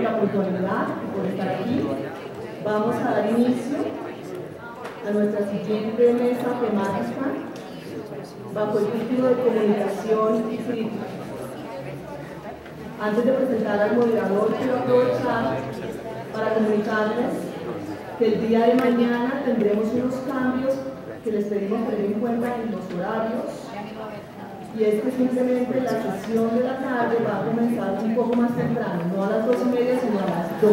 la puntualidad y por estar aquí. Vamos a dar inicio a nuestra siguiente mesa temática bajo el título de Comunicación y Crítica. Antes de presentar al moderador, quiero aprovechar para comunicarles que el día de mañana tendremos unos cambios que les pedimos tener en cuenta en los horarios, y es que simplemente la sesión de la tarde va a comenzar un poco más temprano, no a las 2:30 sino a las 2,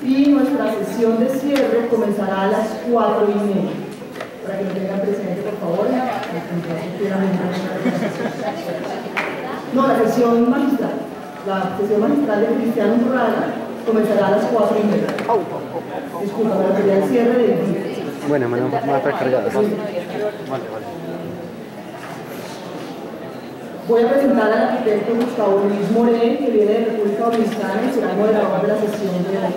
y nuestra sesión de cierre comenzará a las 4:30, para que lo tengan presente por favor. No, la sesión magistral de Cristiano Urraga comenzará a las 4:30. Disculpa, pero sería el cierre del día. Bueno, me va a recargar. Vale. Voy a presentar al arquitecto Gustavo Luis Morel, que viene de República Dominicana y será moderador de la sesión de hoy.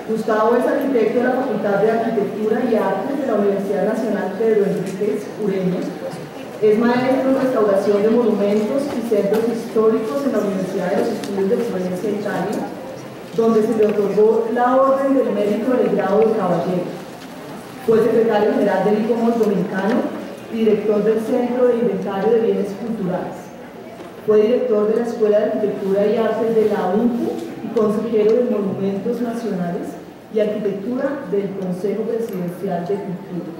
Gustavo es arquitecto de la Facultad de Arquitectura y Artes de la Universidad Nacional Pedro Enríquez Ureña. Es maestro en restauración de monumentos y centros históricos en la Universidad de los Estudios de Florencia, Italia, donde se le otorgó la Orden del Mérito del grado de caballero. Fue secretario general del ICOMOS Dominicano y director del Centro de Inventario de Bienes Culturales. Fue director de la Escuela de Arquitectura y Artes de la UNCU y consejero de Monumentos Nacionales y Arquitectura del Consejo Presidencial de Cultura.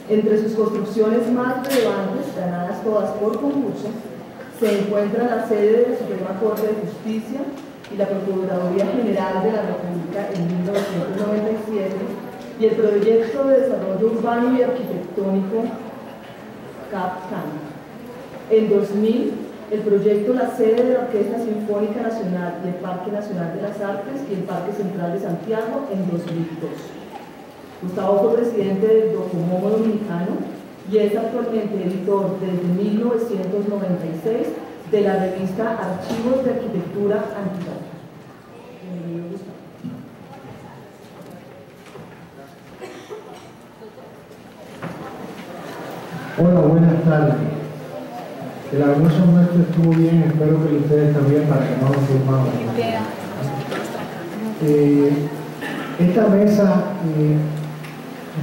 Entre sus construcciones más relevantes, ganadas todas por concurso, se encuentra la sede de la Suprema Corte de Justicia y la Procuraduría General de la República en 1997 y el Proyecto de Desarrollo Urbano y Arquitectónico CAP-CAN. En 2000, el proyecto La Sede de la Orquesta Sinfónica Nacional y el Parque Nacional de las Artes y el Parque Central de Santiago en 2002. Gustavo fue presidente del Docomomo Dominicano y es actualmente editor desde 1996 de la revista Archivos de Arquitectura Antigua. Bienvenido, Gustavo. Hola, buenas tardes. El almuerzo nuestro estuvo bien, espero que ustedes también, para que no nos durmamos. Esta mesa, en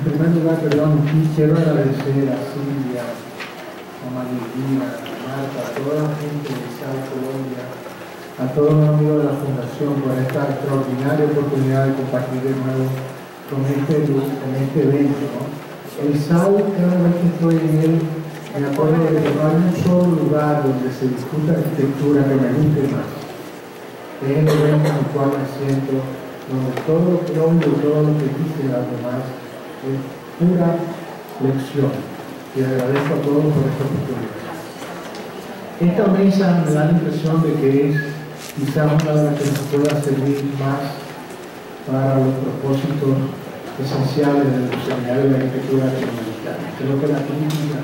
primer lugar, quiero agradecer a Silvia, a María, a Marta, a toda la gente de Sal Colombia, a todos los amigos de la Fundación por esta extraordinaria oportunidad de compartir de nuevo con este evento, ¿no? El SAL, cada vez que estoy en él, me acuerdo de que no hay un solo lugar donde se discuta arquitectura que me guste más. Es el evento en el cual me siento, donde todo lo que oigo, todo lo que dicen las demás es pura lección. Y agradezco a todos por esta oportunidad. Esta mesa me da la impresión de que es quizás una de las que nos pueda servir más para los propósitos esenciales del seminario de arquitectura latinoamericana. Creo que la crítica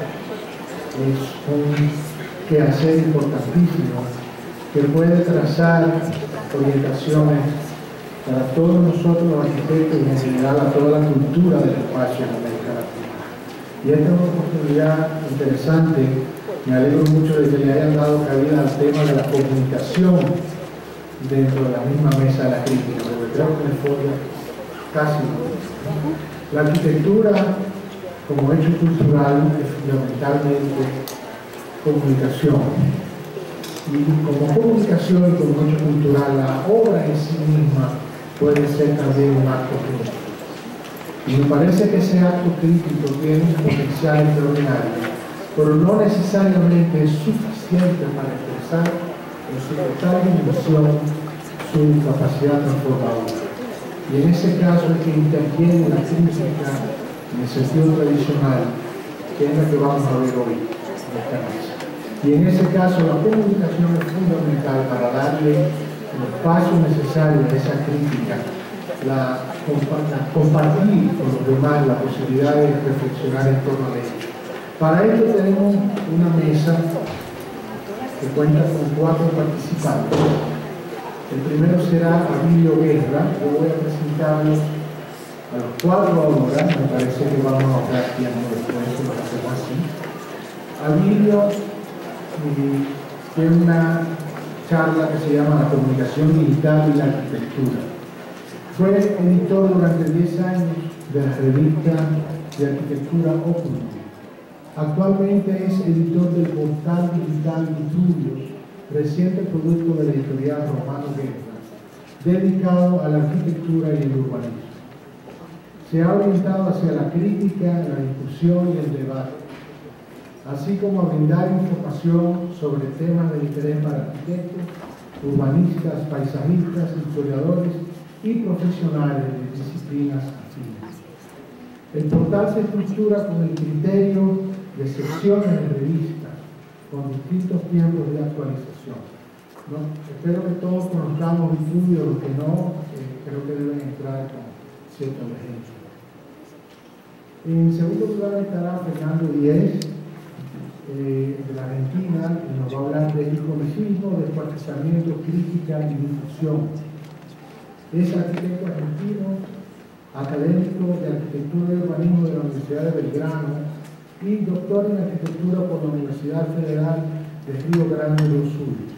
es un quehacer importantísimo que puede trazar orientaciones para todos nosotros los arquitectos y en general a toda la cultura del espacio en América Latina. Y esta es una oportunidad interesante. Me alegro mucho de que le hayan dado cabida al tema de la comunicación dentro de la misma mesa de la crítica, porque creo que en el fondo casi no. La arquitectura como hecho cultural es fundamentalmente comunicación, y como comunicación y como hecho cultural la obra en sí misma puede ser también un acto crítico, y me parece que ese acto crítico tiene un potencial extraordinario, pero no necesariamente es suficiente para expresar en su total dimensión su capacidad transformadora. Y en ese caso es que interviene la crítica en el sentido tradicional, que es la que vamos a ver hoy en esta mesa. Y en ese caso la comunicación es fundamental para darle el espacio necesario a esa crítica, compartir con los demás la posibilidad de reflexionar en torno a ella. Para ello tenemos una mesa que cuenta con 4 participantes. El primero será Abilio Guerra. Yo voy a presentarlos a los 4 ahora, me parece que vamos a ahorrar tiempo después, si lo hacemos así. Abilio tiene una charla que se llama La comunicación digital y la arquitectura. Fue editor durante 10 años de la revista de arquitectura Opus. Actualmente es editor del portal digital Vitruvios, reciente producto de la editorial Romano Guerra, dedicado a la arquitectura y el urbanismo. Se ha orientado hacia la crítica, la discusión y el debate, así como a brindar información sobre temas de interés para arquitectos, urbanistas, paisajistas, historiadores y profesionales de disciplinas afines. El portal se estructura con el criterio de secciones de revistas, con distintos tiempos de actualización. ¿No? Espero que todos conozcamos Vitruvio, los que no, creo que deben entrar con cierta urgencia. En segundo lugar estará Fernando Díez, de la Argentina, que nos va a hablar de ecologismo, descuartizamiento, crítica y difusión. Es arquitecto argentino, académico de arquitectura y urbanismo de la Universidad de Belgrano y doctor en arquitectura por la Universidad Federal de Río Grande do Sul.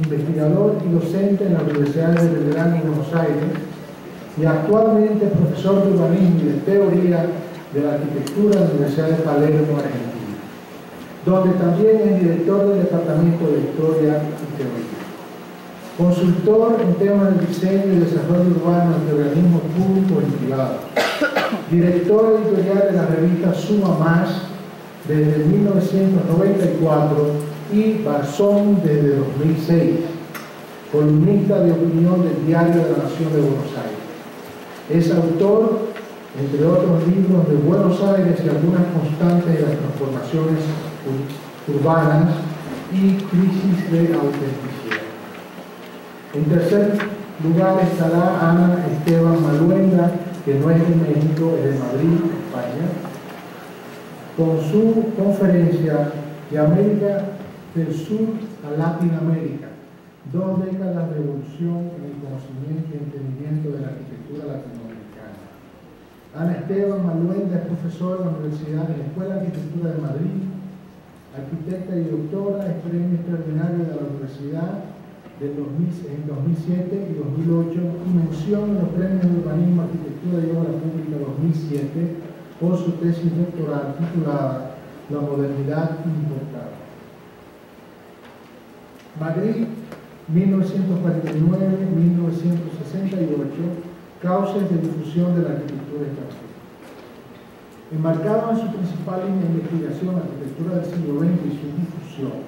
Investigador y docente en la Universidad de Belgrano y Buenos Aires y actualmente profesor de urbanismo y de teoría de la arquitectura de la Universidad de Palermo, Argentina, donde también es director del Departamento de Historia y Teoría. Consultor en temas de diseño y desarrollo urbano de organismos públicos y privados. Director editorial de la revista Suma Más desde 1994 y Barzón desde 2006. Columnista de opinión del Diario de la Nación de Buenos Aires. Es autor, entre otros libros, de Buenos Aires y algunas constantes de las transformaciones urbanas y crisis de autenticidad. En tercer lugar estará Ana Esteban Maluenda, que no es de México, es de Madrid, España, con su conferencia de América del Sur a Latinoamérica, 2 décadas de evolución en el conocimiento y entendimiento de la arquitectura latinoamericana. Ana Esteban Maluenda es profesora en la Universidad de la Escuela de Arquitectura de Madrid, arquitecta y doctora, es premio extraordinario de la Universidad en 2007 y 2008 y mención en los premios de urbanismo, arquitectura y obra pública 2007 por su tesis doctoral titulada La modernidad importada. Madrid, 1949-1968, causas de difusión de la arquitectura extranjera. Enmarcado en su principal línea de investigación, la arquitectura del siglo XX y su difusión,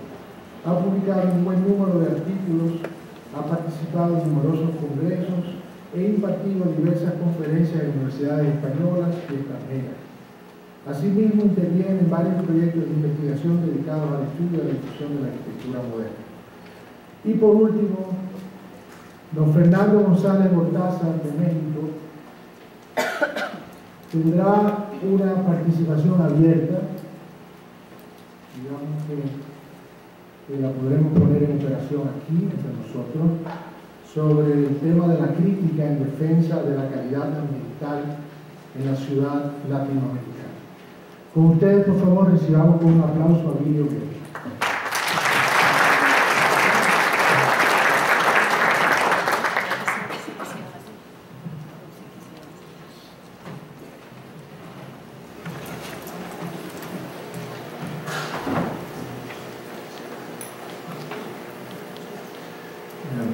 ha publicado un buen número de artículos, ha participado en numerosos congresos e impartido diversas conferencias en universidades españolas y extranjeras. Asimismo, interviene en varios proyectos de investigación dedicados al estudio y a la difusión de la arquitectura moderna. Y por último, don Fernando González Gortázar de México tendrá una participación abierta, digamos que la podremos poner en operación aquí entre nosotros, sobre el tema de la crítica en defensa de la calidad ambiental en la ciudad latinoamericana. Con ustedes, por favor, recibamos con un aplauso a Guido Guerra.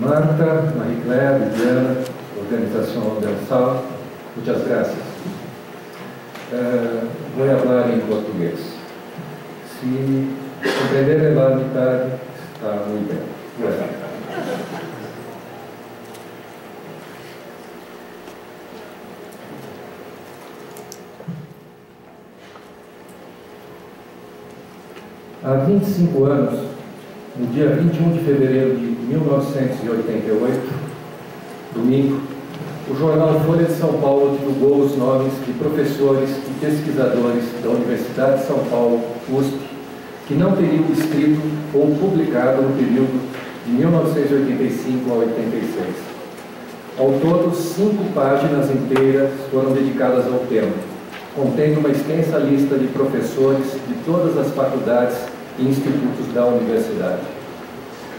Marta, Marie Claire, Viviana, Organización Universal, muchas gracias. Voy a hablar en portugués. Si comprender la mitad, está muy bien. Bueno. Há 25 anos, no dia 21 de fevereiro de 1988, domingo, o jornal Folha de São Paulo divulgou os nomes de professores e pesquisadores da Universidade de São Paulo, USP, que não teriam escrito ou publicado no período de 1985 a 86. Ao todo, 5 páginas inteiras foram dedicadas ao tema, contendo uma extensa lista de professores de todas as faculdades e institutos da universidade.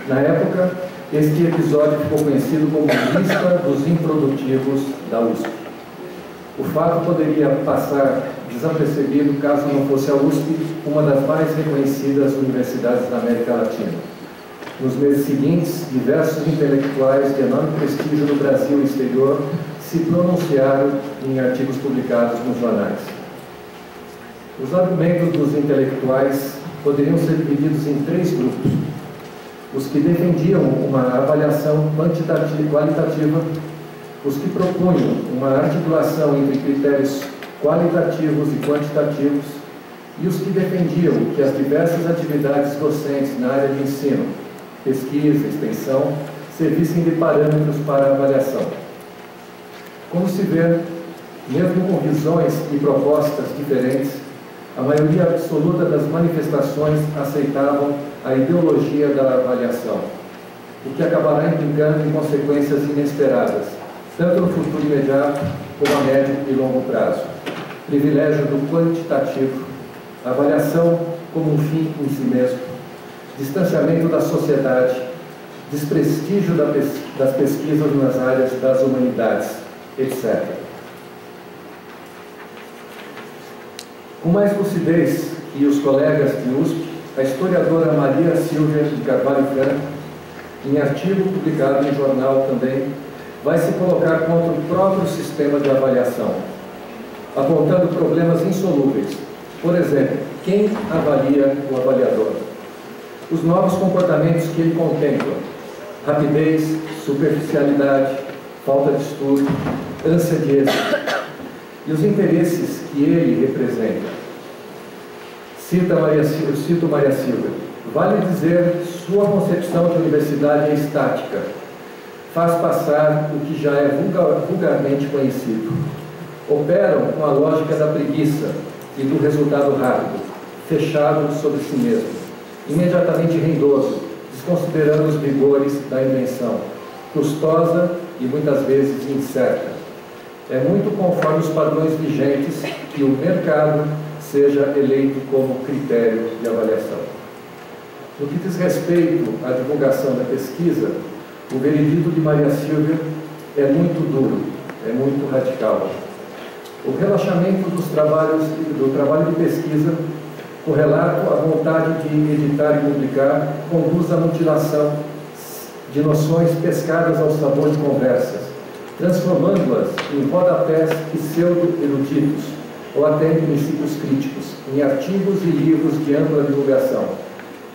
Na época, este episódio ficou conhecido como Lista dos Improdutivos da USP. O fato poderia passar desapercebido caso não fosse a USP uma das mais reconhecidas universidades da América Latina. Nos meses seguintes, diversos intelectuais de enorme prestígio no Brasil e exterior se pronunciaram em artigos publicados nos jornais. Os argumentos dos intelectuais poderiam ser divididos em 3 grupos. Os que defendiam uma avaliação qualitativa, os que propunham uma articulação entre critérios qualitativos e quantitativos, e os que defendiam que as diversas atividades docentes na área de ensino, pesquisa, extensão, servissem de parâmetros para a avaliação. Como se vê, mesmo com visões e propostas diferentes, a maioria absoluta das manifestações aceitavam a ideologia da avaliação, o que acabará implicando em consequências inesperadas, tanto no futuro imediato como a médio e longo prazo. Privilégio do quantitativo, avaliação como um fim em si mesmo, distanciamento da sociedade, desprestígio das pesquisas nas áreas das humanidades, etc. Com mais lucidez que os colegas de USP, a historiadora Maria Silvia de Carvalho Franco, em artigo publicado em jornal também, vai se colocar contra o próprio sistema de avaliação, apontando problemas insolúveis. Por exemplo, quem avalia o avaliador? Os novos comportamentos que ele contempla: rapidez, superficialidade, falta de estudo, ânsia de êxito, e os interesses que ele representa. Cito Maria Silva: vale dizer, sua concepção de universidade é estática, faz passar o que já é vulgarmente conhecido. Operam com a lógica da preguiça e do resultado rápido, fechado sobre si mesmo, imediatamente rendoso, desconsiderando os vigores da invenção, custosa e muitas vezes incerta. É muito conforme os padrões vigentes que o mercado seja eleito como critério de avaliação. No que diz respeito à divulgação da pesquisa, o veredito de Maria Silvia é muito duro, é muito radical. O relaxamento do trabalho de pesquisa, correlato à vontade de editar e publicar, conduz à mutilação de noções pescadas ao sabor de conversas, transformando-as em rodapés pseudo-eruditos, ou até em princípios críticos, em artigos e livros de ampla divulgação,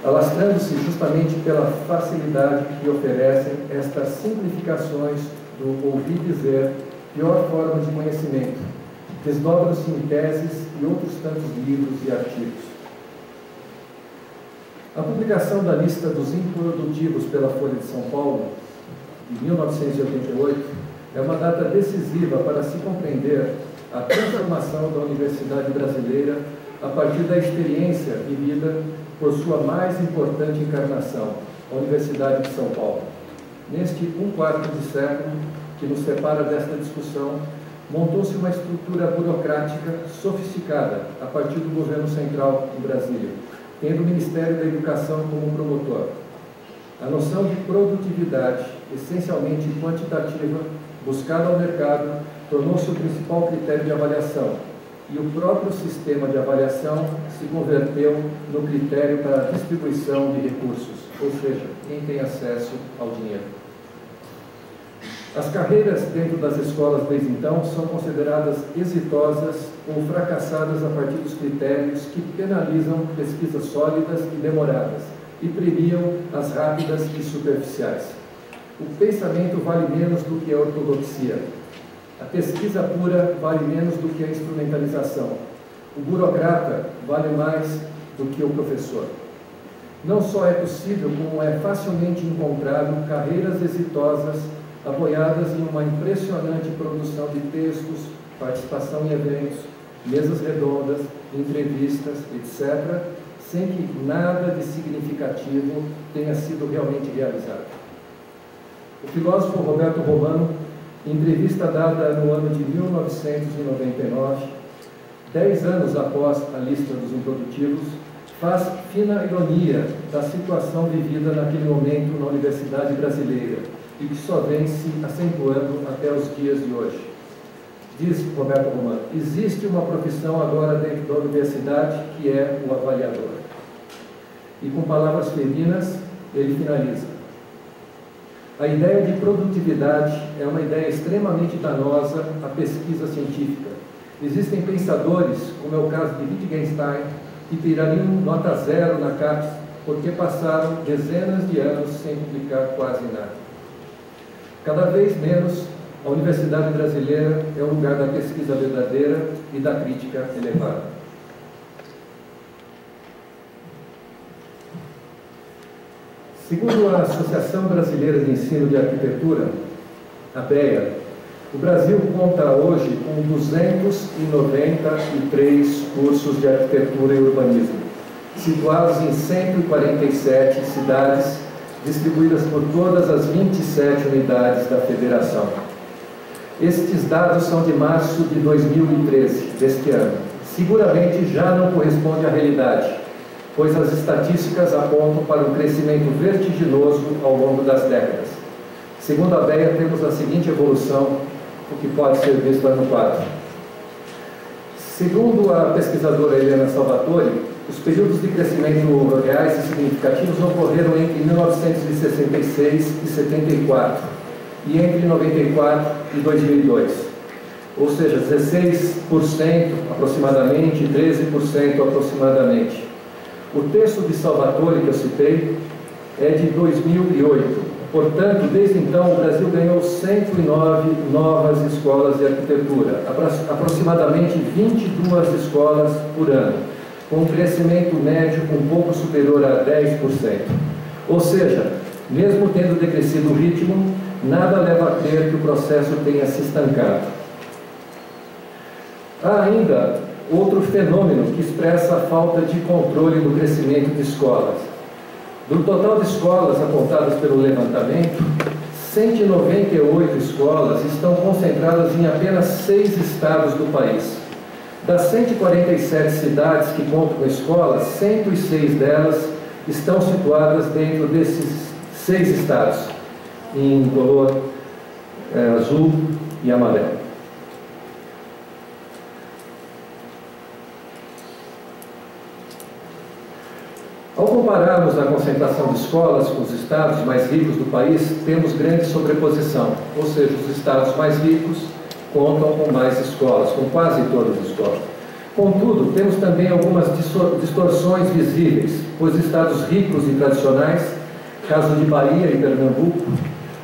alastrando-se justamente pela facilidade que oferecem estas simplificações do ouvir dizer, pior forma de conhecimento, desdobram-se em teses e outros tantos livros e artigos. A publicação da lista dos improdutivos pela Folha de São Paulo, de 1988, é uma data decisiva para se compreender a transformação da universidade brasileira a partir da experiência vivida por sua mais importante encarnação, a Universidade de São Paulo. Neste 1/4 de século que nos separa desta discussão, montou-se uma estrutura burocrática sofisticada a partir do governo central em Brasília, tendo o Ministério da Educação como promotor. A noção de produtividade, essencialmente quantitativa, buscada ao mercado, tornou-se o principal critério de avaliação, e o próprio sistema de avaliação se converteu no critério para a distribuição de recursos, ou seja, quem tem acesso ao dinheiro. As carreiras dentro das escolas desde então são consideradas exitosas ou fracassadas a partir dos critérios que penalizam pesquisas sólidas e demoradas e premiam as rápidas e superficiais. O pensamento vale menos do que a ortodoxia. A pesquisa pura vale menos do que a instrumentalização. O burocrata vale mais do que o professor. Não só é possível, como é facilmente encontrado carreiras exitosas apoiadas em uma impressionante produção de textos, participação em eventos, mesas redondas, entrevistas, etc., sem que nada de significativo tenha sido realmente realizado. O filósofo Roberto Romano, em entrevista dada no ano de 1999, 10 anos após a lista dos improdutivos, faz fina ironia da situação vivida naquele momento na universidade brasileira e que só vem se acentuando até os dias de hoje. Diz Roberto Romano: existe uma profissão agora dentro da universidade que é o avaliador. E com palavras feminas, ele finaliza: a ideia de produtividade é uma ideia extremamente danosa à pesquisa científica. Existem pensadores, como é o caso de Wittgenstein, que tirariam nota 0 na CAPES porque passaram dezenas de anos sem publicar quase nada. Cada vez menos, a universidade brasileira é o lugar da pesquisa verdadeira e da crítica elevada. Segundo a Associação Brasileira de Ensino de Arquitetura, a ABEA, o Brasil conta hoje com 293 cursos de arquitetura e urbanismo, situados em 147 cidades, distribuídas por todas as 27 unidades da federação. Estes dados são de março de 2013, deste ano. Seguramente já não corresponde à realidade, pois as estatísticas apontam para um crescimento vertiginoso ao longo das décadas. Segundo a ABEA, temos a seguinte evolução, o que pode ser visto lá no quadro. Segundo a pesquisadora Helena Salvatori, os períodos de crescimento reais e significativos ocorreram entre 1966 e 74 e entre 94 e 2002, ou seja, 16% aproximadamente, 13% aproximadamente. O texto de Salvatori que eu citei é de 2008. Portanto, desde então, o Brasil ganhou 109 novas escolas de arquitetura, aproximadamente 22 escolas por ano, com um crescimento médio um pouco superior a 10%. Ou seja, mesmo tendo decrescido o ritmo, nada leva a crer que o processo tenha se estancado. Há ainda outro fenômeno que expressa a falta de controle no crescimento de escolas. Do total de escolas apontadas pelo levantamento, 198 escolas estão concentradas em apenas 6 estados do país. Das 147 cidades que contam com escolas, 106 delas estão situadas dentro desses 6 estados, em color azul e amarelo. Ao compararmos a concentração de escolas com os estados mais ricos do país, temos grande sobreposição, ou seja, os estados mais ricos contam com mais escolas, com quase todas as escolas. Contudo, temos também algumas distorções visíveis, pois estados ricos e tradicionais, caso de Bahia e Pernambuco,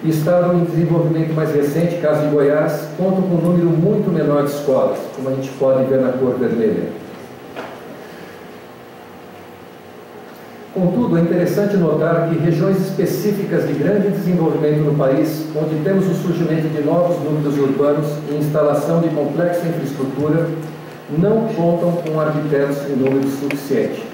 e estado em desenvolvimento mais recente, caso de Goiás, contam com um número muito menor de escolas, como a gente pode ver na cor vermelha. Contudo, é interessante notar que regiões específicas de grande desenvolvimento no país, onde temos o surgimento de novos núcleos urbanos e instalação de complexa infraestrutura, não contam com arquitetos em número suficiente.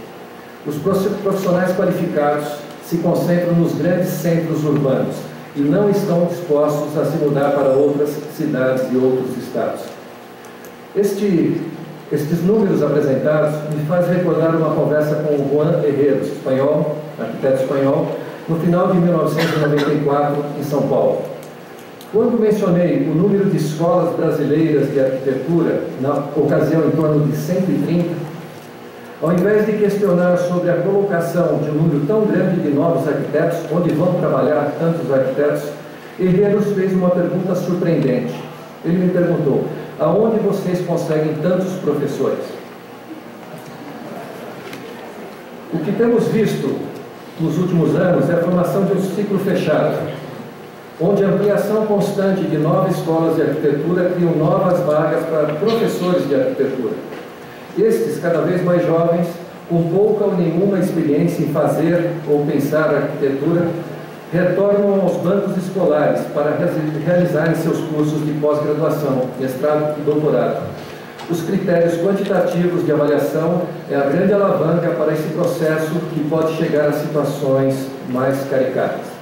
Os profissionais qualificados se concentram nos grandes centros urbanos e não estão dispostos a se mudar para outras cidades e outros estados. Estes números apresentados me fazem recordar uma conversa com o Juan Herreros, espanhol, arquiteto espanhol, no final de 1994, em São Paulo. Quando mencionei o número de escolas brasileiras de arquitetura, na ocasião em torno de 130, ao invés de questionar sobre a colocação de um número tão grande de novos arquitetos, onde vão trabalhar tantos arquitetos, Herreros fez uma pergunta surpreendente. Ele me perguntou: aonde vocês conseguem tantos professores? O que temos visto nos últimos anos é a formação de um ciclo fechado, onde a ampliação constante de novas escolas de arquitetura criam novas vagas para professores de arquitetura. Estes, cada vez mais jovens, com pouca ou nenhuma experiência em fazer ou pensar arquitetura, retornam aos bancos escolares para realizarem seus cursos de pós-graduação, mestrado e doutorado. Os critérios quantitativos de avaliação é a grande alavanca para esse processo que pode chegar a situações mais caricatas.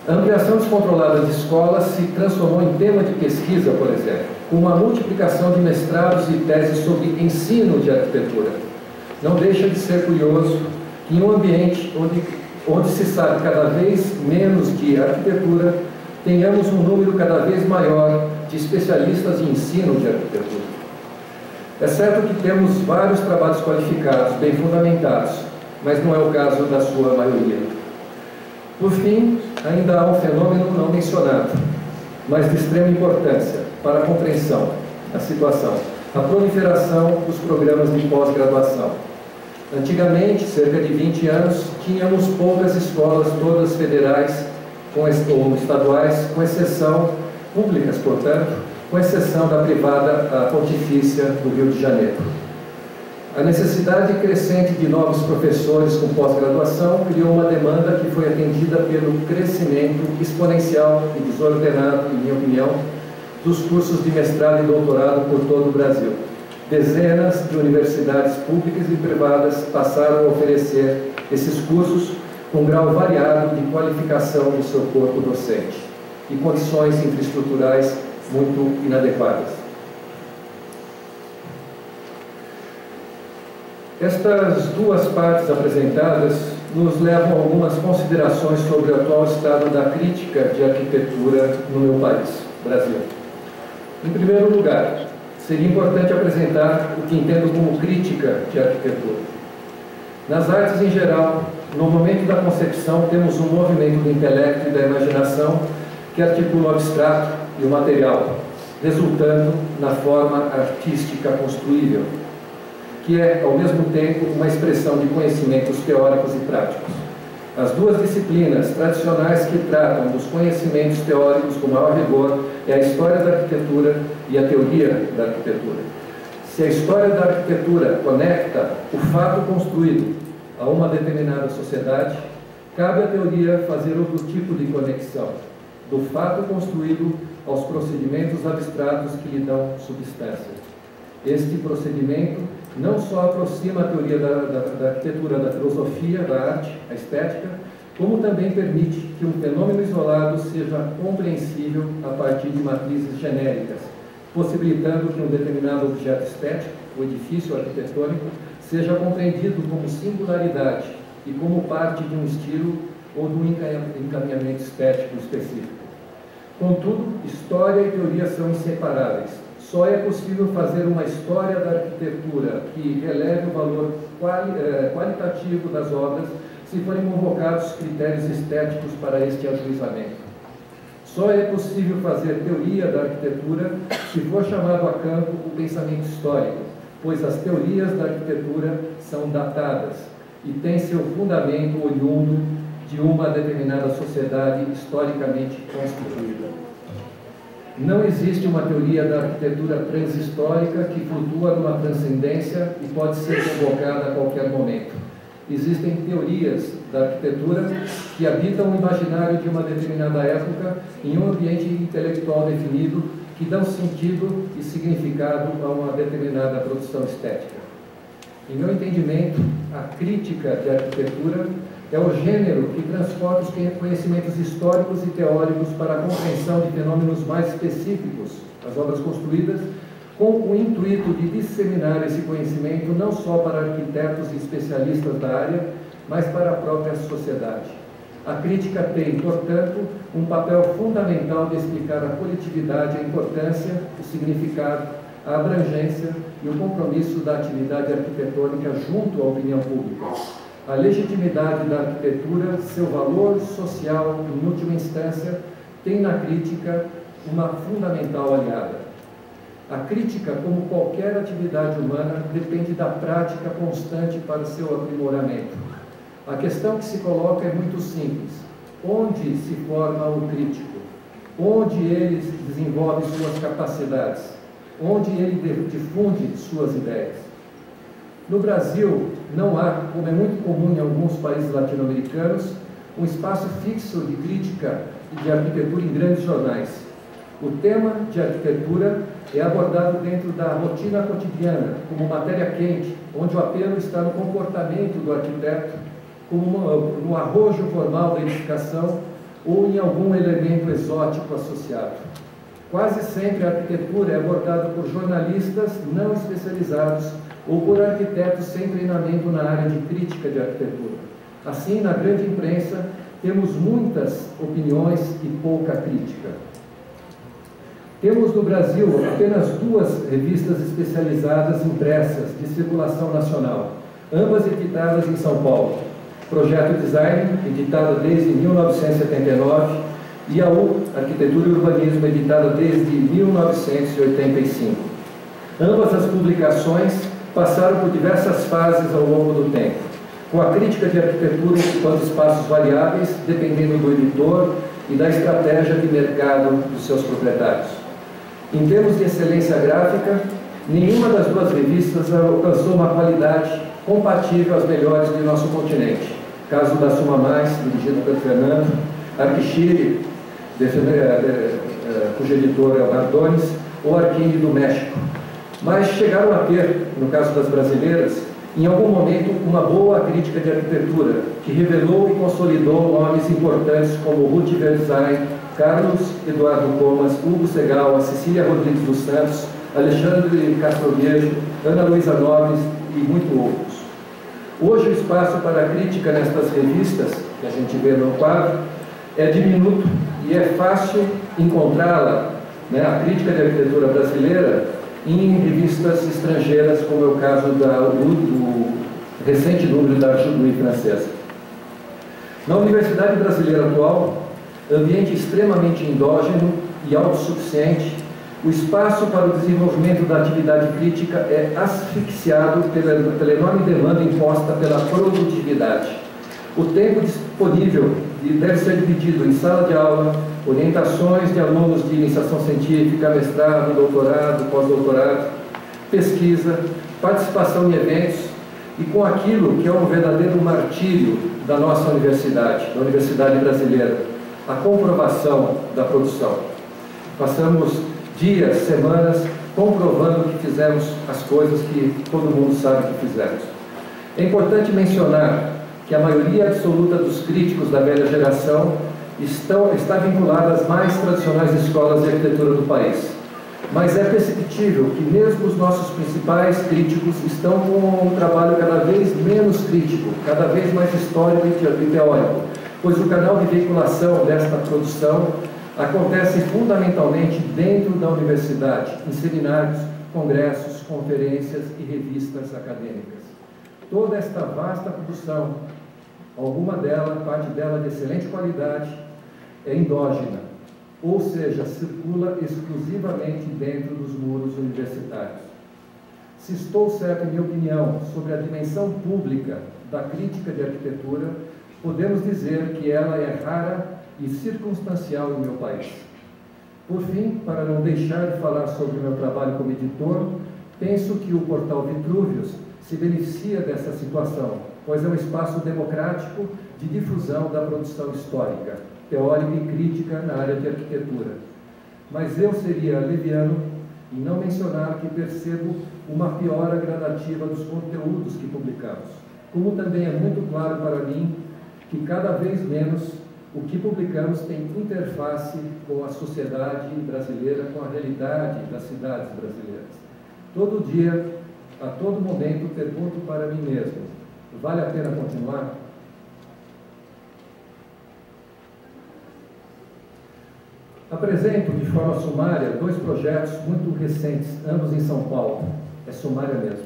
A ampliação descontrolada de escolas se transformou em tema de pesquisa, por exemplo, com uma multiplicação de mestrados e teses sobre ensino de arquitetura. não deixa de ser curioso que em um ambiente onde se sabe cada vez menos de arquitetura, tenhamos um número cada vez maior de especialistas em ensino de arquitetura. É certo que temos vários trabalhos qualificados, bem fundamentados, mas não é o caso da sua maioria. Por fim, ainda há um fenômeno não mencionado, mas de extrema importância para a compreensão da situação: a proliferação dos programas de pós-graduação. Antigamente, cerca de 20 anos, tínhamos poucas escolas, todas federais ou estaduais, com exceção, públicas, portanto, com exceção da privada, a Pontifícia do Rio de Janeiro. A necessidade crescente de novos professores com pós-graduação criou uma demanda que foi atendida pelo crescimento exponencial e desordenado, em minha opinião, dos cursos de mestrado e doutorado por todo o Brasil. Dezenas de universidades públicas e privadas passaram a oferecer esses cursos com grau variado de qualificação do seu corpo docente e condições infraestruturais muito inadequadas. Estas duas partes apresentadas nos levam a algumas considerações sobre o atual estado da crítica de arquitetura no meu país, Brasil. Em primeiro lugar, seria importante apresentar o que entendo como crítica de arquitetura. Nas artes em geral, no momento da concepção, temos um movimento do intelecto e da imaginação que articula o abstrato e o material, resultando na forma artística construível, que é, ao mesmo tempo, uma expressão de conhecimentos teóricos e práticos. As duas disciplinas tradicionais que tratam dos conhecimentos teóricos com maior rigor é a história da arquitetura e a teoria da arquitetura. Se a história da arquitetura conecta o fato construído a uma determinada sociedade, cabe à teoria fazer outro tipo de conexão, do fato construído aos procedimentos abstratos que lhe dão substância. Este procedimento não só aproxima a teoria da arquitetura da filosofia, da arte, a estética, como também permite que um fenômeno isolado seja compreensível a partir de matrizes genéricas, possibilitando que um determinado objeto estético, o edifício arquitetônico, seja compreendido como singularidade e como parte de um estilo ou de um encaminhamento estético específico. Contudo, história e teoria são inseparáveis. Só é possível fazer uma história da arquitetura que releve o valor qualitativo das obras se forem convocados critérios estéticos para este ajuizamento. Só é possível fazer teoria da arquitetura se for chamado a campo o pensamento histórico, pois as teorias da arquitetura são datadas e têm seu fundamento oriundo de uma determinada sociedade historicamente constituída. Não existe uma teoria da arquitetura transhistórica que flutua numa transcendência e pode ser convocada a qualquer momento. Existem teorias da arquitetura que habitam o imaginário de uma determinada época em um ambiente intelectual definido que dão sentido e significado a uma determinada produção estética. Em meu entendimento, a crítica de arquitetura é o gênero que transporta os conhecimentos históricos e teóricos para a compreensão de fenômenos mais específicos, as obras construídas, com o intuito de disseminar esse conhecimento não só para arquitetos e especialistas da área, mas para a própria sociedade. A crítica tem, portanto, um papel fundamental de explicar a coletividade, a importância, o significado, a abrangência e o compromisso da atividade arquitetônica junto à opinião pública. A legitimidade da arquitetura, seu valor social, em última instância, tem na crítica uma fundamental aliada. A crítica, como qualquer atividade humana, depende da prática constante para seu aprimoramento. A questão que se coloca é muito simples. Onde se forma o crítico? Onde ele desenvolve suas capacidades? Onde ele difunde suas ideias? No Brasil, não há, como é muito comum em alguns países latino-americanos, um espaço fixo de crítica e de arquitetura em grandes jornais. O tema de arquitetura é abordado dentro da rotina cotidiana, como matéria quente, onde o apelo está no comportamento do arquiteto, como no arrojo formal da edificação ou em algum elemento exótico associado. Quase sempre a arquitetura é abordada por jornalistas não especializados ou por arquitetos sem treinamento na área de crítica de arquitetura. Assim, na grande imprensa, temos muitas opiniões e pouca crítica. Temos no Brasil apenas 2 revistas especializadas impressas de circulação nacional, ambas editadas em São Paulo. Projeto Design, editada desde 1979, e AU, Arquitetura e Urbanismo, editada desde 1985. Ambas as publicações passaram por diversas fases ao longo do tempo, com a crítica de arquitetura ocupando espaços variáveis, dependendo do editor e da estratégia de mercado dos seus proprietários. Em termos de excelência gráfica, nenhuma das 2 revistas alcançou uma qualidade compatível às melhores de nosso continente. Caso da Suma Mais, dirigido pelo Fernando, Arquixire, cujo editor é o Nardones, ou Arquini do México. Mas chegaram a ter, no caso das brasileiras, em algum momento, uma boa crítica de arquitetura, que revelou e consolidou nomes importantes como Ruth Verdesign, Carlos Eduardo Comas, Hugo Segal, Cecília Rodrigues dos Santos, Alexandre Castroviejo, Ana Luísa Noves e muito outros. Hoje o espaço para a crítica nestas revistas, que a gente vê no quadro, é diminuto e é fácil encontrá-la, né, a crítica de arquitetura brasileira, em revistas estrangeiras, como é o caso do recente número da Judoí francesa. Na Universidade Brasileira atual, ambiente extremamente endógeno e autossuficiente, o espaço para o desenvolvimento da atividade crítica é asfixiado pela enorme demanda imposta pela produtividade. O tempo disponível deve ser dividido em sala de aula, orientações de alunos de iniciação científica, mestrado, doutorado, pós-doutorado, pesquisa, participação em eventos e com aquilo que é um verdadeiro martírio da nossa universidade, da Universidade Brasileira, a comprovação da produção. Passamos dias, semanas, comprovando que fizemos as coisas que todo mundo sabe que fizemos. É importante mencionar que a maioria absoluta dos críticos da velha geração está vinculada às mais tradicionais escolas de arquitetura do país. Mas é perceptível que mesmo os nossos principais críticos estão com um trabalho cada vez menos crítico, cada vez mais histórico e teórico, pois o canal de veiculação desta produção acontece fundamentalmente dentro da universidade, em seminários, congressos, conferências e revistas acadêmicas. Toda esta vasta produção, alguma dela, parte dela de excelente qualidade, é endógena, ou seja, circula exclusivamente dentro dos muros universitários. Se estou certo em minha opinião sobre a dimensão pública da crítica de arquitetura, podemos dizer que ela é rara e circunstancial em meu país. Por fim, para não deixar de falar sobre o meu trabalho como editor, penso que o portal Vitruvius se beneficia dessa situação, pois é um espaço democrático de difusão da produção histórica, teórica e crítica na área de arquitetura. Mas eu seria leviano em não mencionar que percebo uma piora gradativa dos conteúdos que publicamos, como também é muito claro para mim que cada vez menos o que publicamos tem interface com a sociedade brasileira, com a realidade das cidades brasileiras. Todo dia, a todo momento, pergunto para mim mesmo: vale a pena continuar? Apresento de forma sumária 2 projetos muito recentes, ambos em São Paulo. É sumária mesmo.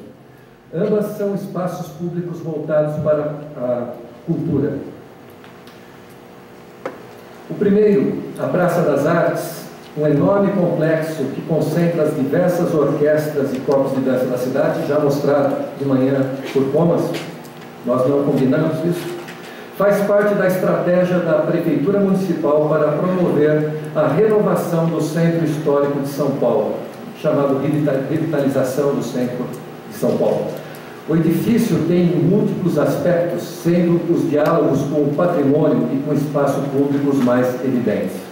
Ambas são espaços públicos voltados para a cultura. O primeiro, a Praça das Artes, um enorme complexo que concentra as diversas orquestras e corpos de dança da cidade, já mostrado de manhã por Comas, nós não combinamos isso, faz parte da estratégia da Prefeitura Municipal para promover a renovação do Centro Histórico de São Paulo, chamado Revitalização do Centro de São Paulo. O edifício tem múltiplos aspectos, sendo os diálogos com o patrimônio e com o espaço público os mais evidentes.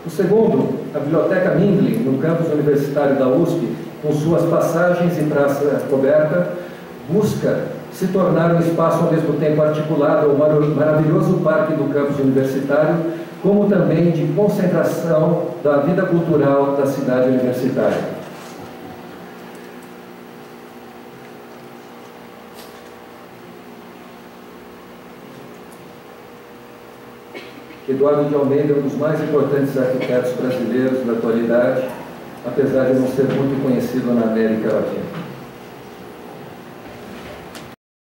O segundo, a Biblioteca Mindlin, no campus universitário da USP, com suas passagens e praça coberta, busca se tornar um espaço ao mesmo tempo articulado ao maravilhoso Parque do Campus Universitário, como também de concentração da vida cultural da cidade universitária. Eduardo de Almeida é um dos mais importantes arquitetos brasileiros da atualidade, apesar de não ser muito conhecido na América Latina.